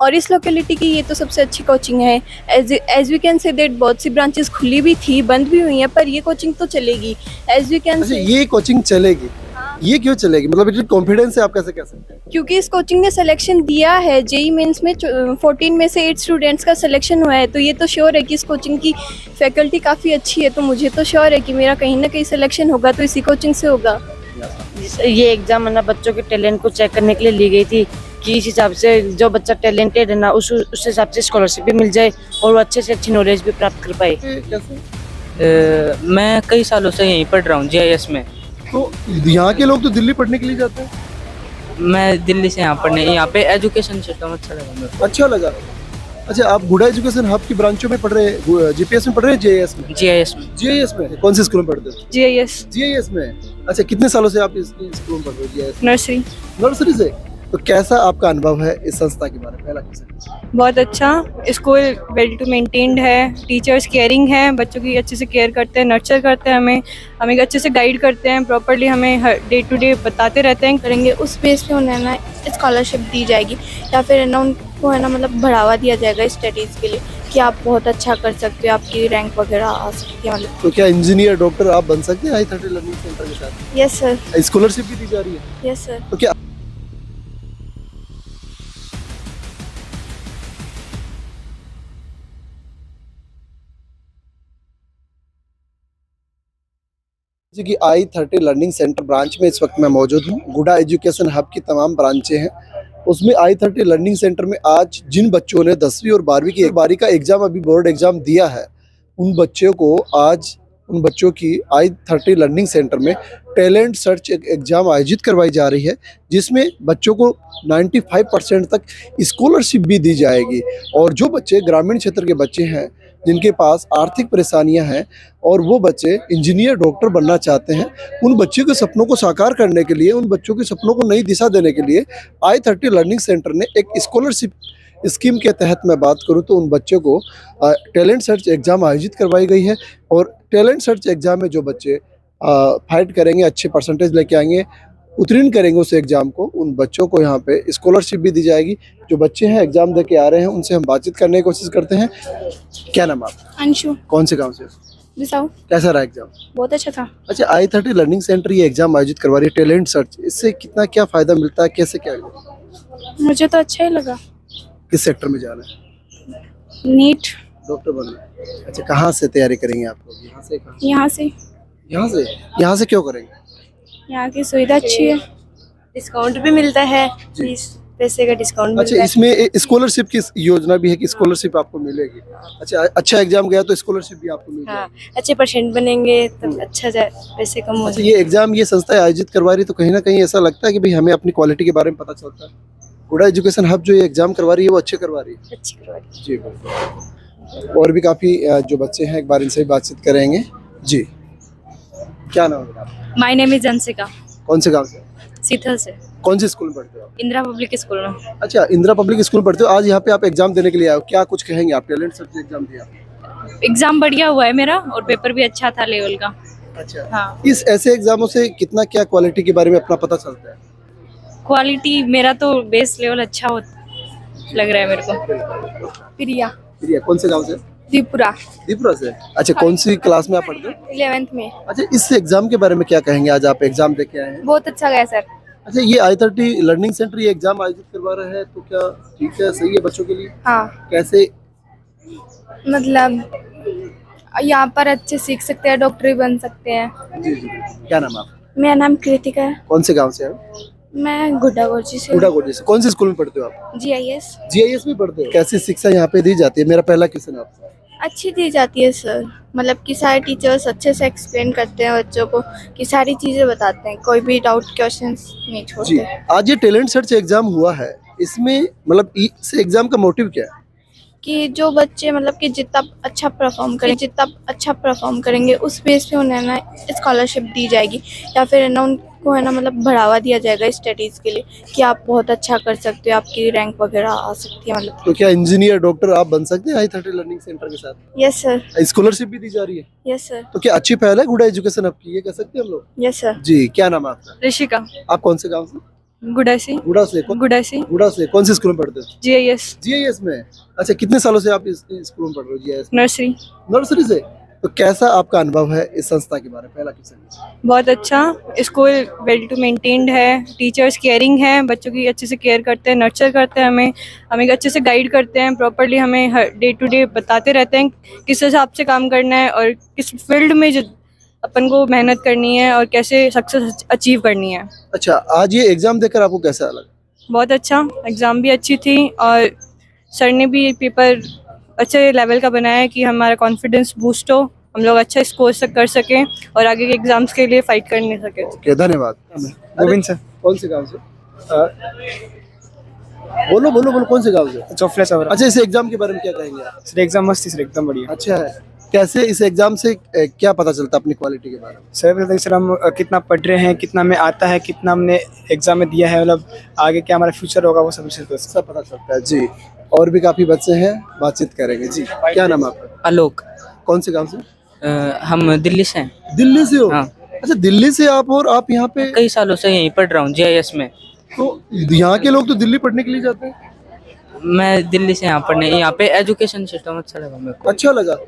और इस लोकेलिटी की ये तो सबसे अच्छी कोचिंग है। As we can say that बहुत सी ब्रांचेस खुली भी थी, बंद भी हुई हैं, पर ये कोचिंग तो चलेगी। एज वी कैन अच्छा, से ये कोचिंग चलेगी, ये क्यों चलेगी? मतलब इतनी कॉन्फिडेंस है, आप कैसे कह सकते हैं? क्योंकि इस कोचिंग ने सिलेक्शन दिया है। जेई मेंस में 14 में से 8 स्टूडेंट्स का सिलेक्शन हुआ है, तो ये तो श्योर है कि इस कोचिंग की फैकल्टी काफ़ी अच्छी है। तो मुझे तो श्योर है कि मेरा कहीं ना कहीं सिलेक्शन होगा तो इसी कोचिंग से होगा। ये एग्जाम है ना, बच्चों के टैलेंट को चेक करने के लिए ली गई थी कि इस हिसाब से जो बच्चा टैलेंटेड है ना, उस हिसाब से स्कॉलरशिप भी मिल जाए और वो अच्छे से अच्छी नॉलेज भी प्राप्त कर पाए। कैसे? मैं कई सालों से यहीं पढ़ रहा हूँ जीआईएस में। तो यहाँ के लोग तो दिल्ली पढ़ने के लिए जाते हैं। मैं दिल्ली से यहाँ पढ़ने, यहाँ पे एजुकेशन सिस्टम अच्छा लगा मेरे को। अच्छा लगा। अच्छा, आप गुडा एजुकेशन हब की ब्रांचों में पढ़ रहे हैं, जीपीएस में पढ़ रहे हैं, जेएएस में? जीआईएस में। जीएएस में कौन से स्कूल में पढ़ते हो? जीआईएस जीएएस में। अच्छा, कितने सालों से आप इस स्कूल में पढ़ रहे हो? GaAs nursery. नर्सरी से। तो कैसा आपका अनुभव है इस संस्था के बारे में? पहला क्वेश्चन। बहुत अच्छा स्कूल, वेल टू मेंटेन्ड है, टीचर्स केयरिंग है, बच्चों की अच्छे से केयर करते हैं, नर्चर करते हैं, हमें अच्छे से गाइड करते हैं, प्रॉपर्ली हमें हर डे टू डे बताते रहते हैं करेंगे। उस बेस पे उन्हें ना स्कॉलरशिप दी जाएगी या फिर है ना उनको है ना मतलब बढ़ावा दिया जाएगा स्टडीज़ के लिए कि आप बहुत अच्छा कर सकते हो, आपकी रैंक वगैरह आ सकती है मतलब। तो क्या इंजीनियर, डॉक्टर आप बन सकते हैं i30 लर्निंग सेंटर के साथ? Yes sir. स्कॉलरशिप भी दी जा रही है? Yes sir. तो क्या जी कि i30 लर्निंग सेंटर ब्रांच में इस वक्त मैं मौजूद हूँ। गुडा एजुकेशन हब की तमाम ब्रांचें हैं, उसमें i30 लर्निंग सेंटर में आज जिन बच्चों ने 10वीं और 12वीं की एक बारी का एग्जाम, अभी बोर्ड एग्जाम दिया है, उन बच्चों की i30 लर्निंग सेंटर में टैलेंट सर्च एग्जाम आयोजित करवाई जा रही है, जिसमें बच्चों को 95% तक स्कॉलरशिप भी दी जाएगी। और जो बच्चे ग्रामीण क्षेत्र के बच्चे हैं, जिनके पास आर्थिक परेशानियां हैं और वो बच्चे इंजीनियर, डॉक्टर बनना चाहते हैं, उन बच्चों के सपनों को साकार करने के लिए, उन बच्चों के सपनों को नई दिशा देने के लिए i30 लर्निंग सेंटर ने एक स्कॉलरशिप स्कीम के तहत मैं बात करूं तो उन बच्चों को टैलेंट सर्च एग्ज़ाम आयोजित करवाई गई है। और टैलेंट सर्च एग्ज़ाम में जो बच्चे फाइट करेंगे, अच्छे परसेंटेज लेके आएंगे, उत्तीर्ण करेंगे उस एग्ज़ाम को, उन बच्चों को यहाँ पे स्कॉलरशिप भी दी जाएगी। जो बच्चे हैं एग्ज़ाम दे के आ रहे हैं, उनसे हम बातचीत करने की कोशिश करते हैं। क्या नाम है आपका? अंशु। कौन से गाँव से? बिसाऊ। कैसा रहा एग्ज़ाम? बहुत अच्छा था। अच्छा, i30 लर्निंग सेंटर ये एग्ज़ाम आयोजित करवा रही है टैलेंट सर्च, इससे कितना क्या फ़ायदा मिलता है, कैसे क्या है? मुझे तो अच्छा ही लगा। किस सेक्टर में जाना है? नीट। डॉक्टर बनना है। अच्छा, कहाँ से तैयारी करेंगे आप लोग? यहाँ से? कहाँ? यहाँ से। यहाँ से क्यों करेंगे? यहाँ की सुविधा अच्छी है, डिस्काउंट भी मिलता है, 20 पैसे का डिस्काउंट अच्छा, मिलता है। इसमें स्कॉलरशिप की योजना भी है कि स्कॉलरशिप आपको मिलेगी? अच्छा, अच्छा एग्जाम गया तो स्कॉलरशिप भी आपको मिल हाँ, जाएगी? अच्छे परसेंट बनेंगे तब अच्छा पैसे कम हो अच्छा, जाए। ये एग्जाम, ये संस्था आयोजित करवा रही है, तो कहीं ना कहीं ऐसा लगता है कि भाई हमें अपनी क्वालिटी के बारे में पता चलता है। गुडा एजुकेशन हब जो ये एग्जाम करवा रही है वो अच्छे करवा रही है? अच्छी करवा रही है। जी बिल्कुल। और भी काफ़ी जो बच्चे हैं, एक बार इनसे भी बातचीत करेंगे। जी, क्या नाम है आपका? My name is Anshika. कौन से गाँव से? सीथल से। कौन से स्कूल में पढ़ते हो आप? इंदिरा पब्लिक स्कूल में। अच्छा, इंदिरा पब्लिक स्कूल पढ़ते हो। आज यहाँ पे आप एग्जाम देने के लिए आए हो, क्या कुछ कहेंगे आप? टैलेंट सर्च एग्जाम दिया? एग्जाम बढ़िया हुआ है मेरा और पेपर भी अच्छा था लेवल का। अच्छा, हाँ, इस ऐसे एग्जामों से कितना क्या क्वालिटी के बारे में अपना पता चलता है? क्वालिटी मेरा तो बेस लेवल अच्छा हो लग रहा है मेरे को। प्रिया। प्रिया, कौन से गांव से? त्रिपुरा। त्रिपुरा से। अच्छा, कौन सी क्लास में आप पढ़ते हो? 11th में। अच्छा, इस एग्जाम के बारे में क्या कहेंगे? आज आप एग्जाम दे के आए हैं। बहुत अच्छा गया सर। अच्छा, ये i30 लर्निंग सेंटर ये एग्जाम आयोजित करवा रहा है, तो क्या ठीक है, सही है बच्चों के लिए? हाँ, कैसे? मतलब यहाँ पर अच्छे सीख सकते हैं, डॉक्टर भी बन सकते हैं। जी जी। क्या नाम है आपका? मेरा नाम कृतिका है। कौन से गाँव से है? मैं गुड्डागोरजी से। गुडागोडी से। कौन से स्कूल में पढ़ते हो आप? जीआईएस। जीआईएस में पढ़ते हो। कैसी शिक्षा यहाँ पे दी जाती है? मेरा पहला क्वेश्चन है आपसे। अच्छी दी जाती है सर, मतलब कि सारे टीचर्स अच्छे से एक्सप्लेन करते हैं बच्चों को, कि सारी चीज़ें बताते हैं, कोई भी डाउट क्वेश्चंस नहीं जी, छोड़ते। आज ये टैलेंट सर्च एग्जाम हुआ है, इसमें मतलब इस एग्जाम का मोटिव क्या है? कि जो बच्चे मतलब कि जितना अच्छा परफॉर्म करेंगे उस बेस पे उन्हें ना स्कॉलरशिप दी जाएगी या फिर है ना उनको है ना मतलब बढ़ावा दिया जाएगा स्टडीज़ के लिए कि आप बहुत अच्छा कर सकते हो, आपकी रैंक वगैरह आ सकती है मतलब। तो क्या इंजीनियर, डॉक्टर आप बन सकते हैं i30 लर्निंग सेंटर के साथ? Yes sir. स्कॉलरशिप भी दी जा रही है? Yes sir. तो क्या अच्छी पहल है गुडा एजुकेशन आपकी, ये कह सकते हैं हम लोग? Yes sir. जी, क्या नाम है आपका? ऋषिका। आप कौन से गाँव से? गुडा से गुड़ा से गुड़ा से कौन से स्कूल में पढ़ते हो? GIS जीआईएस में। अच्छा, कितने सालों से आप इस स्कूल में पढ़ रहे हो जीआईएस? नर्सरी। नर्सरी से। तो कैसा आपका अनुभव है इस संस्था के बारे में? पहला क्वेश्चन। बहुत अच्छा स्कूल, वेल टू मेंटेन्ड है, टीचर्स केयरिंग है, बच्चों की अच्छे से केयर करते हैं, नर्चर करते हैं, हमें अच्छे से गाइड करते हैं, प्रॉपर्ली हमें हर डे टू डे बताते रहते हैं किस हिसाब से काम करना है और किस फील्ड में जो अपन को मेहनत करनी है और कैसे सक्सेस अचीव करनी है। अच्छा, आज ये एग्जाम देकर आपको कैसा लगा? बहुत अच्छा, एग्ज़ाम भी अच्छी थी और सर ने भी पेपर अच्छे लेवल का बनाया कि हमारा कॉन्फिडेंस बूस्ट हो, हम लोग अच्छा स्कोर कर सकें और आगे के एग्जाम्स के लिए फाइट कर नहीं सके। ओके, धन्यवाद। गोविंद सर। कौन से गांव से? बोलो बोलो बोलो, कौन से गांव से? चोफला चौरा। अच्छा, इस एग्जाम के बारे में क्या कहेंगे आप? सर एग्जाम मस्त थी सर, एकदम बढ़िया। अच्छा है। कैसे इस एग्जाम से क्या पता चलता अपनी क्वालिटी के बारे में? सर बताइए सर, हम कितना पढ़ रहे हैं, कितना हमें आता है, कितना हमने एग्जाम में दिया है, मतलब आगे क्या हमारा फ्यूचर होगा वो सब सब पता चलता है जी। और भी काफी बच्चे हैं, बातचीत करेंगे जी। क्या नाम है आपका? आलोक। कौन से गांव से? हम दिल्ली से हैं। दिल्ली से हो? हाँ। अच्छा, दिल्ली से आप, और आप यहाँ पे? कई सालों से यहीं पढ़ रहा हूँ GIS में। तो यहाँ के लोग तो दिल्ली पढ़ने के लिए जाते हैं। मैं दिल्ली से यहाँ पढ़ने, यहाँ पे एजुकेशन सिस्टम अच्छा लगा मेरे को। अच्छा लगा।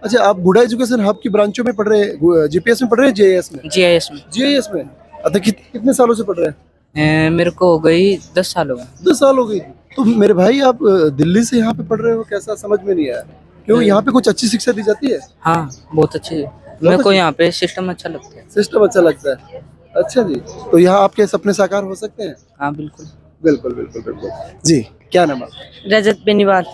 अच्छा, आप गुड़ा एजुकेशन हब की ब्रांचों में पढ़ रहे हैं? जीपीएस में पढ़ रहे हैं? जीआईएस में? GIS में। जीआईएस में। अच्छा, कितने सालों से पढ़ रहे हैं? मेरे को हो गई 10 साल हो गए। 10 साल हो गई। तो मेरे भाई, आप दिल्ली से यहाँ पे पढ़ रहे हो, कैसा समझ में नहीं आया? क्यों, यहाँ पे कुछ अच्छी शिक्षा दी जाती है? हाँ, बहुत अच्छी है। मेरे को यहाँ पे सिस्टम अच्छा लगता है। सिस्टम अच्छा लगता है। अच्छा जी, तो यहाँ आपके सपने साकार हो सकते हैं? हाँ बिल्कुल। बिल्कुल बिल्कुल बिल्कुल जी। क्या नाम है? रजत बेनीवाल,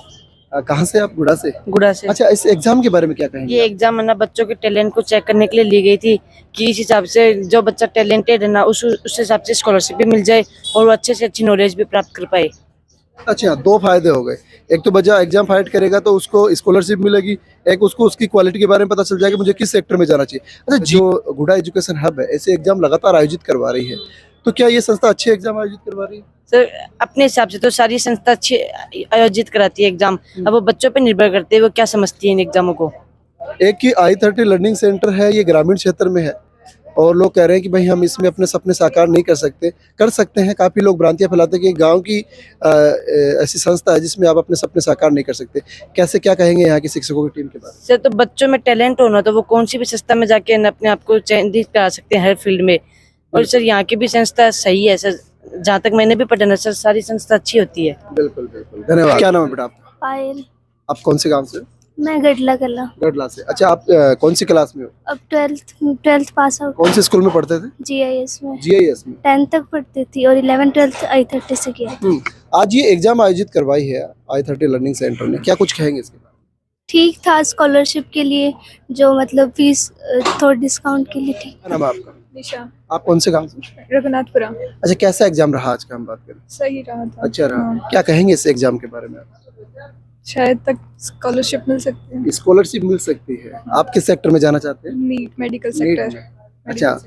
कहाँ से आप? गुड़ा से। गुड़ा से। अच्छा, इस एग्जाम के बारे में क्या कहेंगे? ये एग्जाम है ना, बच्चों के टैलेंट को चेक करने के लिए ली गई थी कि इस हिसाब से जो बच्चा टैलेंटेड है ना, उस हिसाब से स्कॉलरशिप भी मिल जाए और वो अच्छे से अच्छी नॉलेज भी प्राप्त कर पाए। अच्छा, दो फायदे हो गए। एक तो बच्चा एग्जाम फाइट करेगा तो उसको स्कॉलरशिप मिलेगी, एक उसको उसकी क्वालिटी के बारे में पता चल जाएगा मुझे किस सेक्टर में जाना चाहिए। अच्छा, जो गुड़ा एजुकेशन हब है, ऐसे एग्जाम लगातार आयोजित करवा रही है, तो क्या ये संस्था अच्छे एग्जाम आयोजित करवा रही है? सर अपने हिसाब से तो सारी संस्था अच्छी आयोजित कराती है एग्जाम, अब वो बच्चों पे निर्भर करते हैं वो क्या समझती है इन एग्जामों को। एक की I30 लर्निंग सेंटर है, ये ग्रामीण क्षेत्र में है और लोग कह रहे हैं कि भाई हम इसमें अपने सपने साकार नहीं कर सकते हैं। काफ़ी लोग भ्रांतियां फैलाते हैं कि गांव की ऐसी संस्था है जिसमें आप अपने सपने साकार नहीं कर सकते। कैसे, क्या कहेंगे यहाँ की शिक्षकों की टीम के बारे में? सर तो बच्चों में टैलेंट होना तो वो कौन सी भी संस्था में जाके अपने आप को चयनित करा सकते हैं हर फील्ड में। और सर यहाँ की भी संस्था सही है सर, जहाँ तक मैंने भी पढ़ा ना सर, सारी संस्था अच्छी होती है। बिल्कुल बिल्कुल, धन्यवाद। क्या नाम है बेटा आपका? पायल। आप कौन से गाँव से? मैं गडला कला। गढ़ला से। अच्छा, आप कौन सी क्लास में हो? अब 12th पास आउट। कौन से स्कूल में पढ़ते थे? GIS में। GIS में 10th तक पढ़ती थी और 11th 12th I30 से किया। आज ये एग्जाम आयोजित करवाई है I30 लर्निंग सेंटर ने, क्या कुछ कहेंगे इसके बारे में? ठीक था, स्कॉलरशिप के लिए जो मतलब फीस थोड़ा डिस्काउंट के लिए ठीक। क्या नाम है आपका? निशा। आप कौन से गाँव से? रघुनाथपुरा। अच्छा, कैसा एग्जाम रहा आज का, हम बात करें? सही रहा था। अच्छा रहा। क्या कहेंगे इस एग्जाम के बारे में? शायद तक स्कॉलरशिप मिल सकती है। स्कॉलरशिप मिल सकती है। आप किस सेक्टर में जाना चाहते हैं? NEET medical NEET sector. में। अच्छा,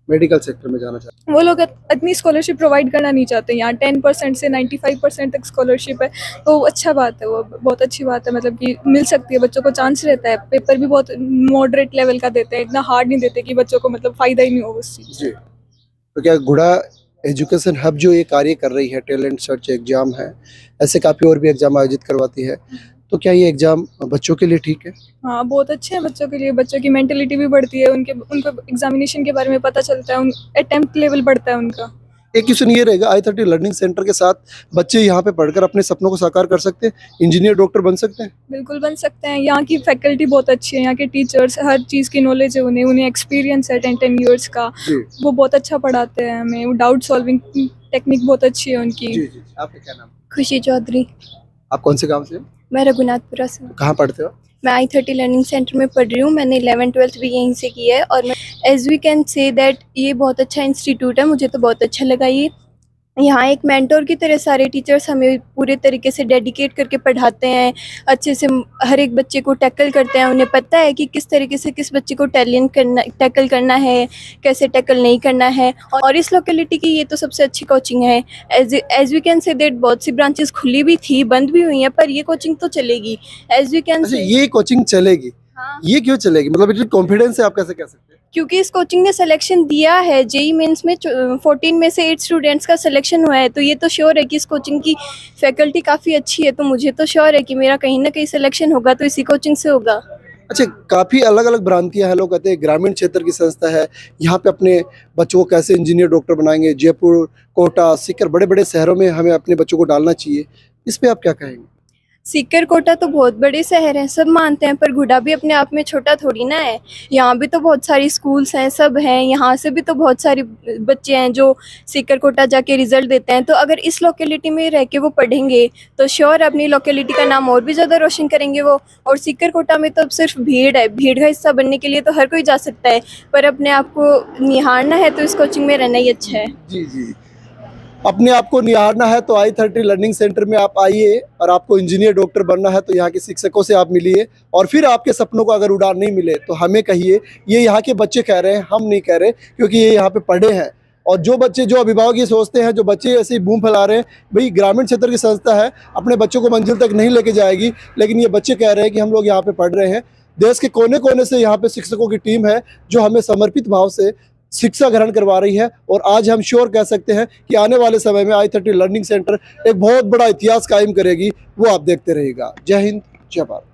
मेडिकल सेक्टर में जाना चाहते वो लोग इतनी स्कॉलरशिप प्रोवाइड करना नहीं चाहते। यहाँ 10% से 95% तक स्कॉलरशिप है, तो अच्छा बात है, वो बहुत अच्छी बात है। मतलब कि मिल सकती है, बच्चों को चांस रहता है। पेपर भी बहुत मॉडरेट लेवल का देते हैं, इतना हार्ड नहीं देते कि बच्चों को मतलब फायदा ही नहीं हो उस चीज़। जी, तो क्या गुड़ा एजुकेशन हब जो ये कार्य कर रही है, टैलेंट सर्च एग्जाम है, ऐसे काफ़ी और भी एग्जाम आयोजित करवाती है, तो क्या ये एग्जाम बच्चों के लिए ठीक है? हाँ, बहुत अच्छे हैं बच्चों के लिए। बच्चों की मेंटलिटी भी बढ़ती है, उनको एग्जामिनेशन के बारे में पता चलता है, अटेम्प्ट लेवल बढ़ता है उनका। एक क्वेश्चन ये रहेगा, I30 लर्निंग सेंटर के साथ बच्चे यहाँ पे पढ़कर अपने सपनों को साकार कर सकते हैं, इंजीनियर डॉक्टर बन सकते हैं? बिल्कुल बन सकते हैं। यहाँ की फैकल्टी बहुत अच्छी है, यहाँ के टीचर्स हर चीज़ की नॉलेज है उन्हें एक्सपीरियंस है 10 years का। वो बहुत अच्छा पढ़ाते हैं हमें, वो डाउट सॉल्विंग टेक्निक बहुत अच्छी है उनकी। जी जी। आपका क्या नाम? खुशी चौधरी। आप कौन से गाँव से? मैं रघुनाथपुरा से। कहाँ पढ़ते हो? मैं I30 लर्निंग सेंटर में पढ़ रही हूँ। मैंने 11th 12th भी यहीं से की है और मैं as we can say that ये बहुत अच्छा इंस्टीट्यूट है, मुझे तो बहुत अच्छा लगा ये। यहाँ एक मेंटोर की तरह सारे टीचर्स हमें पूरे तरीके से डेडिकेट करके पढ़ाते हैं, अच्छे से हर एक बच्चे को टैकल करते हैं। उन्हें पता है कि किस तरीके से किस बच्चे को टैकल करना है, कैसे टैकल नहीं करना है। और इस लोकेलिटी की ये तो सबसे अच्छी कोचिंग है। As we can say that बहुत सी ब्रांचेस खुली भी थी, बंद भी हुई हैं, पर ये कोचिंग तो चलेगी। एज वी कैन अच्छा, से ये कोचिंग चलेगी। हाँ। ये क्यों चलेगी, मतलब इतनी कॉन्फिडेंस है, आप कैसे कह सकते हैं? क्योंकि इस कोचिंग ने सिलेक्शन दिया है, जेई मेंस में 14 में से 8 स्टूडेंट्स का सिलेक्शन हुआ है, तो ये तो श्योर है कि इस कोचिंग की फैकल्टी काफ़ी अच्छी है, तो मुझे तो श्योर है कि मेरा कहीं ना कहीं सिलेक्शन होगा तो इसी कोचिंग से होगा। अच्छा, काफ़ी अलग अलग भ्रांतियां हैं, लोग कहते हैं ग्रामीण क्षेत्र की संस्था है, यहाँ पे अपने बच्चों को कैसे इंजीनियर डॉक्टर बनाएंगे, जयपुर, कोटा, सीकर, बड़े बड़े शहरों में हमें अपने बच्चों को डालना चाहिए, इस पे आप क्या कहेंगे? सीकर कोटा तो बहुत बड़े शहर हैं, सब मानते हैं, पर गुडा भी अपने आप में छोटा थोड़ी ना है। यहाँ भी तो बहुत सारी स्कूल्स हैं, सब हैं, यहाँ से भी तो बहुत सारे बच्चे हैं जो सीकर कोटा जाके रिजल्ट देते हैं। तो अगर इस लोकेलिटी में रह के वो पढ़ेंगे तो श्योर अपनी लोकेलिटी का नाम और भी ज़्यादा रोशन करेंगे वो। और सीकर कोटा में तो अब सिर्फ भीड़ है, भीड़ का हिस्सा बनने के लिए तो हर कोई जा सकता है, पर अपने आप को निहारना है तो इस कोचिंग में रहना ही अच्छा है। जी जी, अपने आप को निहारना है तो i30 लर्निंग सेंटर में आप आइए, और आपको इंजीनियर डॉक्टर बनना है तो यहाँ के शिक्षकों से आप मिलिए, और फिर आपके सपनों को अगर उड़ान नहीं मिले तो हमें कहिए। ये यहाँ के बच्चे कह रहे हैं, हम नहीं कह रहे, क्योंकि ये यहाँ पे पढ़े हैं। और जो बच्चे, जो अभिभावक ये सोचते हैं, जो बच्चे ऐसे ही बूम फैला रहे हैं, भाई ग्रामीण क्षेत्र की संस्था है, अपने बच्चों को मंजिल तक नहीं लेके जाएगी, लेकिन ये बच्चे कह रहे हैं कि हम लोग यहाँ पे पढ़ रहे हैं। देश के कोने कोने से यहाँ पे शिक्षकों की टीम है जो हमें समर्पित भाव से शिक्षा ग्रहण करवा रही है, और आज हम श्योर कह सकते हैं कि आने वाले समय में i30 लर्निंग सेंटर एक बहुत बड़ा इतिहास कायम करेगी, वो आप देखते रहिएगा। जय हिंद, जय भारत।